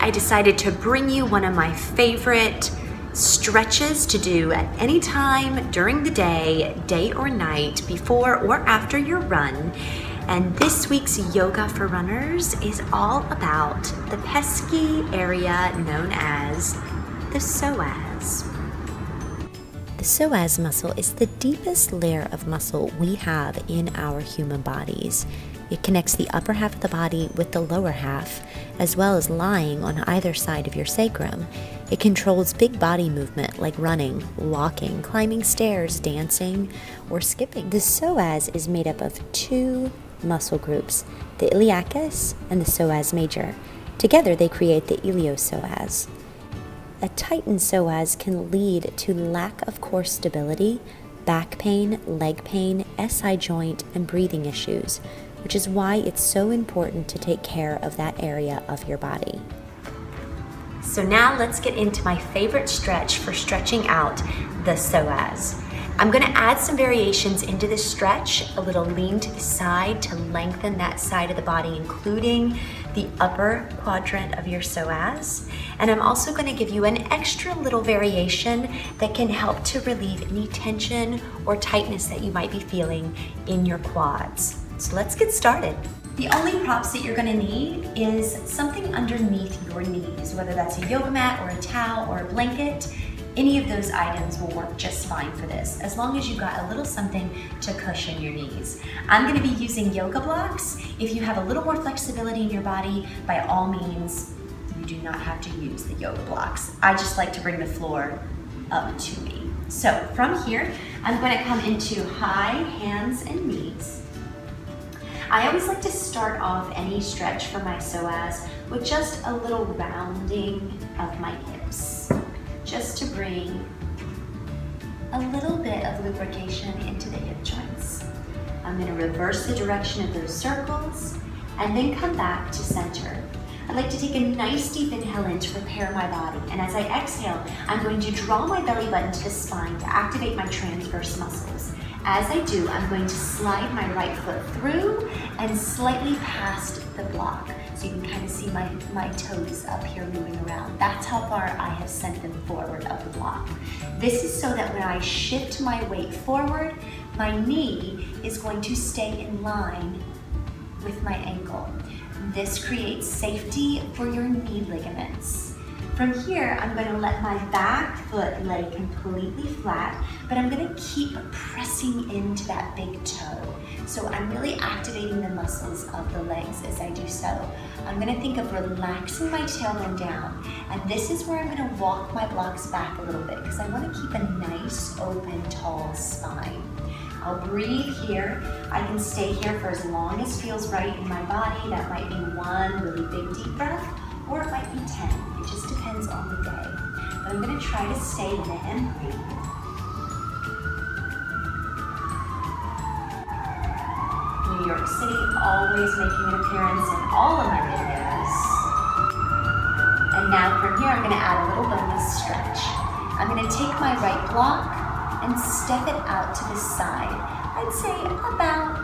I decided to bring you one of my favorite stretches to do at any time during the day or night, before or after your run. And this week's Yoga for Runners is all about the pesky area known as the psoas. The psoas muscle is the deepest layer of muscle we have in our human bodies. It connects the upper half of the body with the lower half, as well as lying on either side of your sacrum. It controls big body movement like running, walking, climbing stairs, dancing, or skipping. The psoas is made up of two muscle groups, the iliacus and the psoas major. Together they create the iliopsoas. A tightened psoas can lead to lack of core stability, back pain, leg pain, SI joint, and breathing issues, which is why it's so important to take care of that area of your body. So now let's get into my favorite stretch for stretching out the psoas. I'm going to add some variations into this stretch, a little lean to the side to lengthen that side of the body, including the upper quadrant of your psoas. And I'm also going to give you an extra little variation that can help to relieve any tension or tightness that you might be feeling in your quads. So let's get started. The only props that you're going to need is something underneath your knees, whether that's a yoga mat or a towel or a blanket. Any of those items will work just fine for this, as long as you've got a little something to cushion your knees. I'm going to be using yoga blocks. If you have a little more flexibility in your body, by all means, you do not have to use the yoga blocks. I just like to bring the floor up to me. So from here, I'm going to come into high hands and knees. I always like to start off any stretch for my psoas with just a little rounding of my hips, just to bring a little bit of lubrication into the hip joints. I'm going to reverse the direction of those circles and then come back to center. I'd like to take a nice deep inhale in to prepare my body, and as I exhale, I'm going to draw my belly button to the spine to activate my transverse muscles. As I do, I'm going to slide my right foot through and slightly past the block. So you can kind of see my toes up here moving around. That's how far I have sent them forward up the block. This is so that when I shift my weight forward, my knee is going to stay in line with my ankle. This creates safety for your knee ligaments. From here, I'm going to let my back foot lay completely flat, but I'm going to keep pressing into that big toe. So I'm really activating the muscles of the legs as I do so. I'm going to think of relaxing my tailbone down, and this is where I'm going to walk my blocks back a little bit because I want to keep a nice, open, tall spine. I'll breathe here. I can stay here for as long as feels right in my body. That might be one really big deep breath, or it might be 10. It just depends on the day. But I'm going to try to stay in it and breathe. New York City, always making an appearance in all of my videos. And now from here, I'm going to add a little bonus stretch. I'm going to take my right block and step it out to the side. I'd say about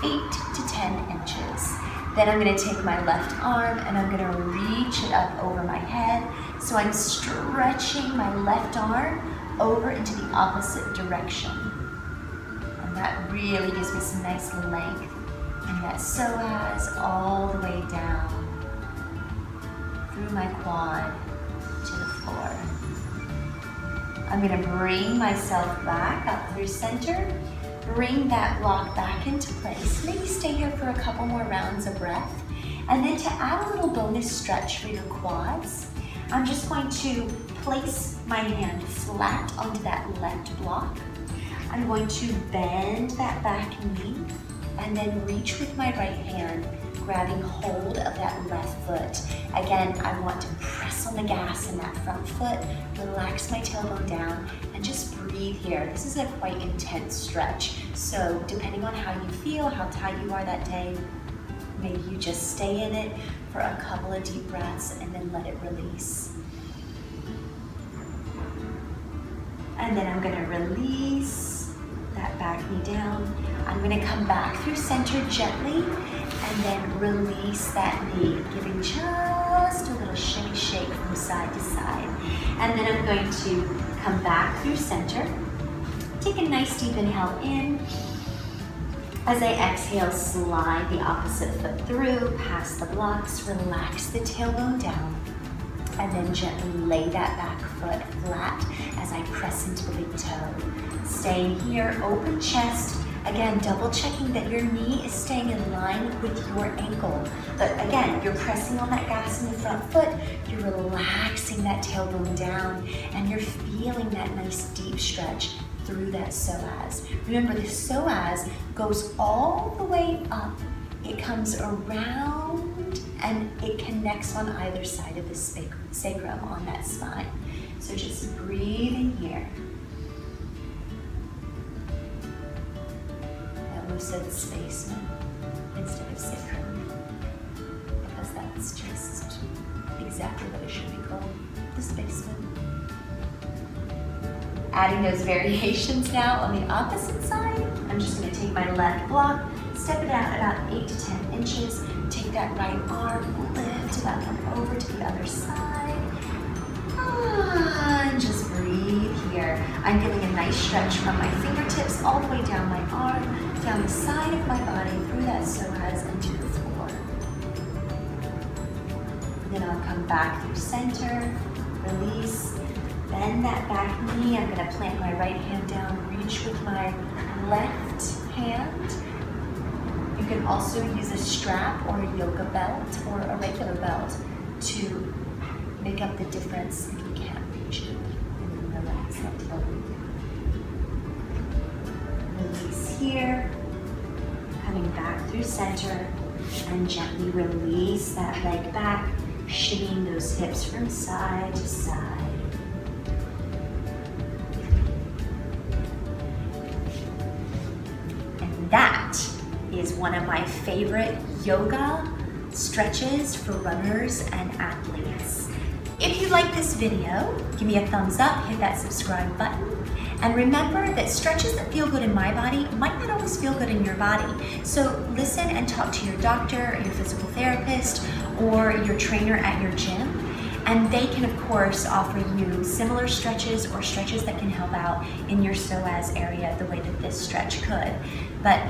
8 to 10 inches. Then I'm going to take my left arm and I'm going to reach it up over my head. So I'm stretching my left arm over into the opposite direction. And that really gives me some nice length. And that psoas all the way down through my quad to the floor. I'm going to bring myself back up through center, bring that block back into place. Maybe stay here for a couple more rounds of breath. And then to add a little bonus stretch for your quads, I'm just going to place my hand flat onto that left block. I'm going to bend that back knee and then reach with my right hand, grabbing hold of that left foot. Again, I want to press on the gas in that front foot, relax my tailbone down, and just breathe here. This is a quite intense stretch. So depending on how you feel, how tight you are that day, maybe you just stay in it for a couple of deep breaths and then let it release. And then I'm gonna release that back knee down. I'm gonna come back through center gently And then release that knee, giving just a little shimmy shake from side to side. And then I'm going to come back through center. Take a nice deep inhale in. As I exhale, slide the opposite foot through, past the blocks, relax the tailbone down, and then gently lay that back foot flat as I press into the big toe. Staying here, open chest. Again, double checking that your knee is staying in line with your ankle. But again, you're pressing on that gas in the front foot, you're relaxing that tailbone down, and you're feeling that nice deep stretch through that psoas. Remember, the psoas goes all the way up. It comes around and it connects on either side of the sacrum on that spine. So just breathe in here. I almost said spaceman instead of sacrum, because that's just exactly what it should be called, the spaceman. Adding those variations now on the opposite side. I'm just going to take my left block, step it out about 8 to 10 inches, take that right arm, lift it up and over to the other side. And just breathe here. I'm getting a nice stretch from my fingertips all the way down my arm, down the side of my body, through that psoas and to the floor. Then I'll come back through center, release. Bend that back knee. I'm going to plant my right hand down, reach with my left hand. You can also use a strap or a yoga belt or a regular belt to make up the difference if you can't reach it. And then relax that tailbone. Release here. Coming back through center and gently release that leg back, shimmying those hips from side to side. That is one of my favorite yoga stretches for runners and athletes. If you like this video, give me a thumbs up, hit that subscribe button, and remember that stretches that feel good in my body might not always feel good in your body. So listen and talk to your doctor, your physical therapist, or your trainer at your gym. And they can, of course, offer you similar stretches or stretches that can help out in your psoas area the way that this stretch could. But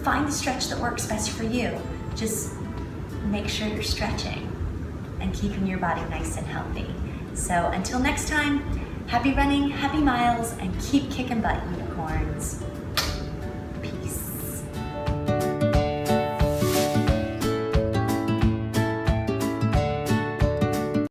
find the stretch that works best for you. Just make sure you're stretching and keeping your body nice and healthy. So until next time, happy running, happy miles, and keep kicking butt, unicorns. Peace.